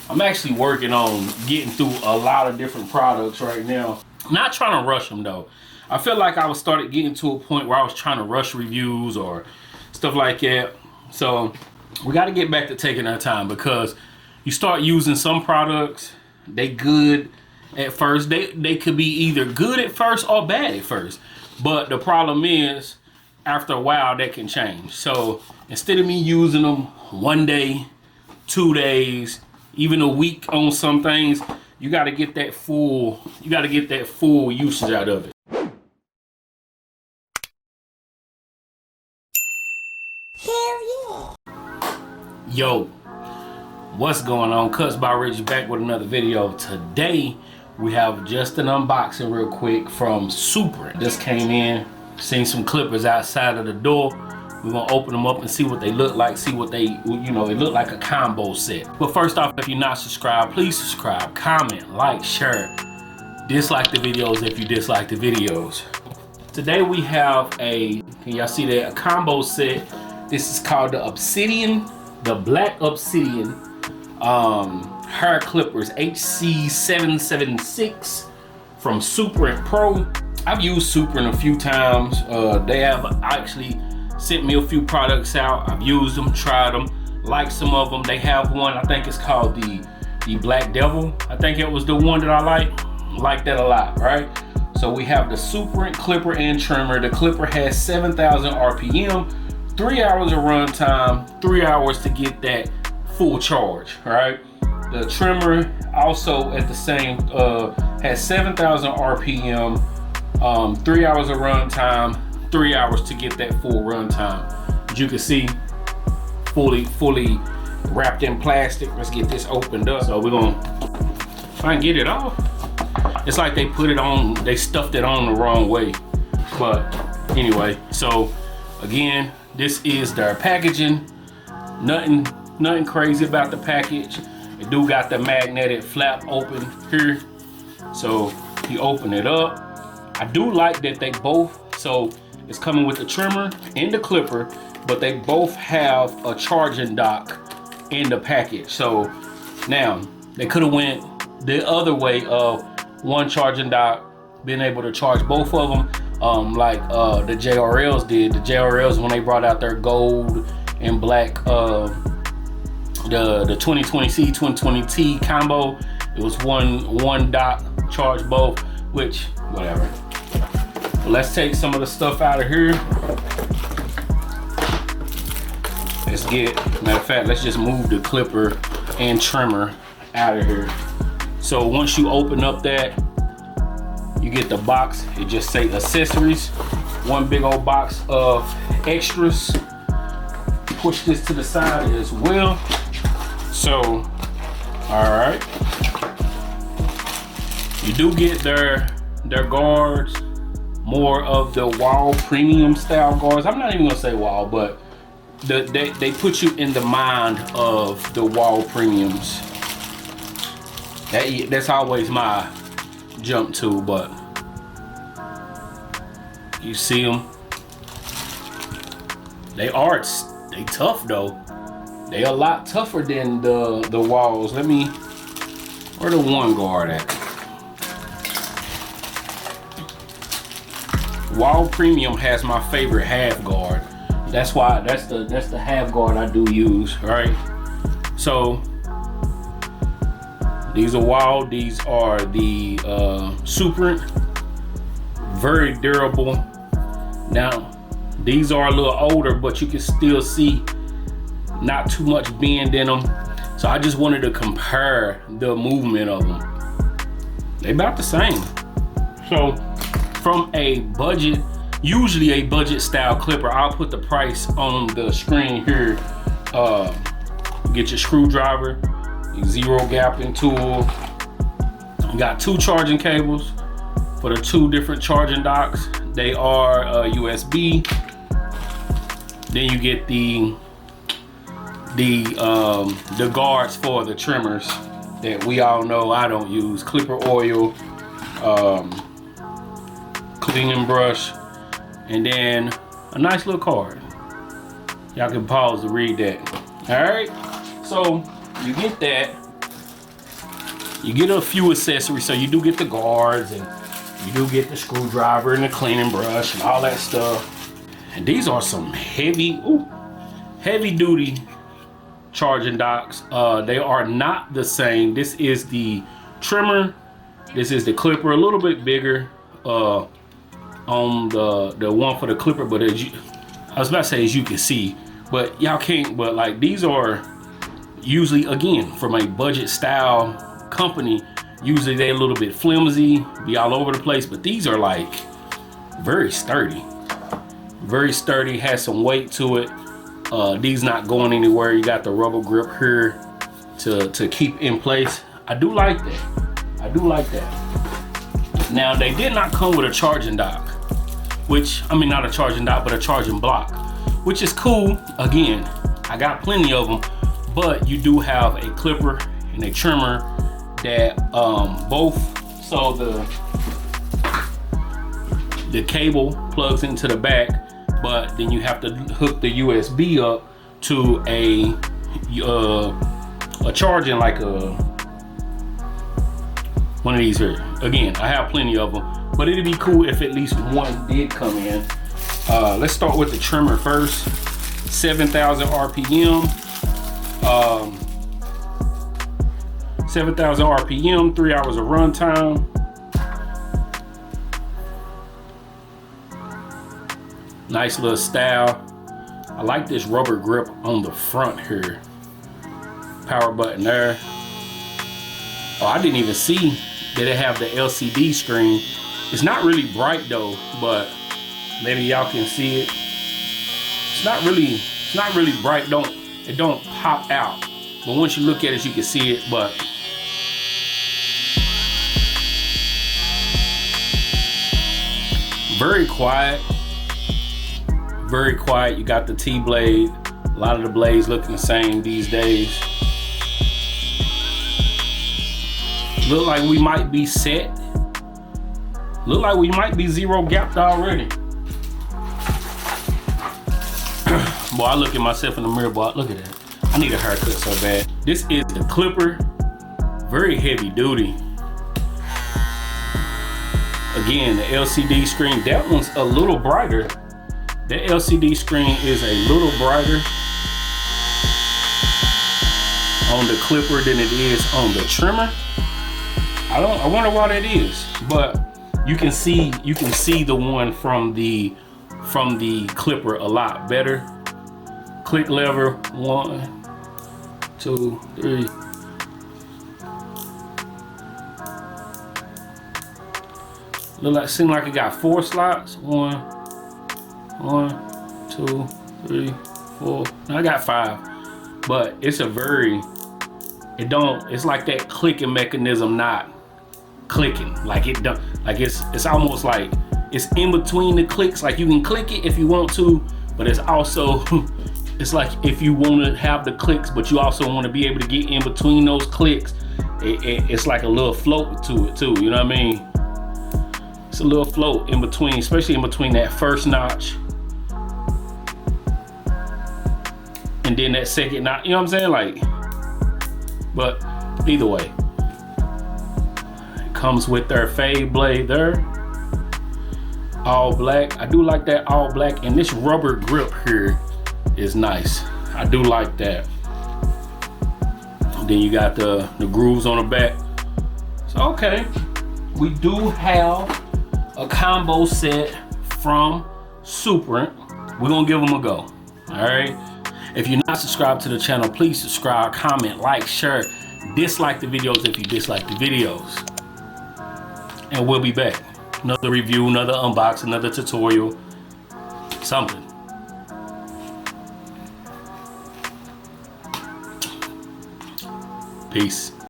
I'm actually working on getting through a lot of different products right now. I'm not trying to rush them though. I feel like I was started getting to a point where I was trying to rush reviews or stuff like that. So we got to get back to taking our time, because you start using some products, they good at first. They could be either good at first or bad at first. But the problem is, after a while, that can change. So instead of me using them 1 day, 2 days, even a week on some things, you got to get that full. You got to get that full usage out of it. Hell yeah! Yo, what's going on? Cuts by Reggie back with another video. Today we have just an unboxing real quick from Suprent. Just came in, seen some clippers outside of the door. We're gonna open them up and see what they look like, see what they, you know, it look like a combo set. But first off, if you're not subscribed, please subscribe, comment, like, share. Dislike the videos if you dislike the videos. Today we have a, can y'all see that, a combo set. This is called the Obsidian, the Black Obsidian hair clippers HC776 from Suprent Pro. I've used Suprent a few times. They have actually sent me a few products out. I've used them, tried them, liked some of them. They have one, I think it's called the Black Devil. I think it was the one that I like that a lot, right? So we have the Suprent clipper and trimmer. The clipper has 7,000 RPM, 3 hours of run time, 3 hours to get that full charge, right? The trimmer also at the same, has 7,000 RPM, 3 hours of run time, 3 hours to get that full run time. As you can see, fully wrapped in plastic. Let's get this opened up. So we're gonna try and get it off. It's like they put it on, they stuffed it on the wrong way. But anyway, so again, this is their packaging. Nothing crazy about the package. It do got the magnetic flap open here. So you open it up. I do like that they both, so it's coming with the trimmer and the clipper, but they both have a charging dock in the package. So now they could have went the other way of one charging dock, being able to charge both of them, like the JRLs did. The JRLs, when they brought out their gold and black, the 2020C, 2020T combo, it was one dock, charge both, which, whatever. Let's take some of the stuff out of here. Let's get, matter of fact, let's just move the clipper and trimmer out of here. So once you open up that, you get the box. It just say accessories. One big old box of extras. Push this to the side as well. So, all right. You do get their guards. More of the Wahl premium style guards. I'm not even gonna say Wahl, but they put you in the mind of the Wahl premiums. That's always my jump to, but you see them. They tough though. They a lot tougher than the Wahls. Where the one guard at? Wahl Premium has my favorite half guard. That's why that's the half guard I do use, right? So these are Wahl, these are the Suprent. Very durable. Now these are a little older, but you can still see not too much bend in them. So I just wanted to compare the movement of them. They about the same. So from a budget, usually a budget style clipper, I'll put the price on the screen here. Get your screwdriver, your zero gapping tool. You got 2 charging cables for the 2 different charging docks. They are USB. Then you get the guards for the trimmers that we all know I don't use. Clipper oil, cleaning brush, and then a nice little card. Y'all can pause to read that. All right, so you get that. You get a few accessories, so you do get the guards, and you do get the screwdriver and the cleaning brush and all that stuff. And these are some heavy duty charging docks. They are not the same. This is the trimmer, this is the clipper, a little bit bigger on the one for the clipper, but as you, I was about to say, as you can see, but y'all can't, but like these are usually, again, from a budget style company, usually they're a little bit flimsy, be all over the place, but these are like very sturdy, has some weight to it. These not going anywhere. You got the rubber grip here to keep in place. I do like that. Now, they did not come with a charging dock, which, I mean, not a charging dock, but a charging block, which is cool. Again, I got plenty of them, but you do have a clipper and a trimmer that both, so the cable plugs into the back, but then you have to hook the USB up to a charging, like one of these here. Again, I have plenty of them, but it'd be cool if at least one did come in. Let's start with the trimmer first. 7,000 RPM. 7,000 RPM, 3 hours of runtime. Nice little style. I like this rubber grip on the front here. Power button there. Oh, I didn't even see that it have the LCD screen. It's not really bright though, but maybe y'all can see it. It's not really bright. It don't pop out. But once you look at it, you can see it. But very quiet. Very quiet. You got the T-blade. A lot of the blades looking the same these days. Look like we might be set. Look like we might be zero gapped already. Boy, I look at myself in the mirror, boy, look at that. I need a haircut so bad. This is the clipper. Very heavy duty. Again, the LCD screen, that one's a little brighter. That LCD screen is a little brighter on the clipper than it is on the trimmer. I wonder why that is, but you can see the one from the clipper a lot better. Click lever, 1, 2, 3. Seem like it got 4 slots. 1, 2, 3, 4. No, I got 5. But it's it's like that clicking mechanism not clicking. Like it's almost like it's in between the clicks. Like you can click it if you want to, but it's also it's like if you want to have the clicks, but you also want to be able to get in between those clicks. It's like a little float to it too. You know what I mean? It's a little float in between, especially in between that first notch and then that second notch. You know what I'm saying? Like, but either way, it comes with their fade blade there, all black. I do like that all black, and this rubber grip here is nice. I do like that. Then you got the grooves on the back. So okay, we do have a combo set from Suprent. We're gonna give them a go. All right. If you're not subscribed to the channel, please subscribe, comment, like, share, dislike the videos if you dislike the videos. And we'll be back. Another review, another unbox, another tutorial, something. Peace.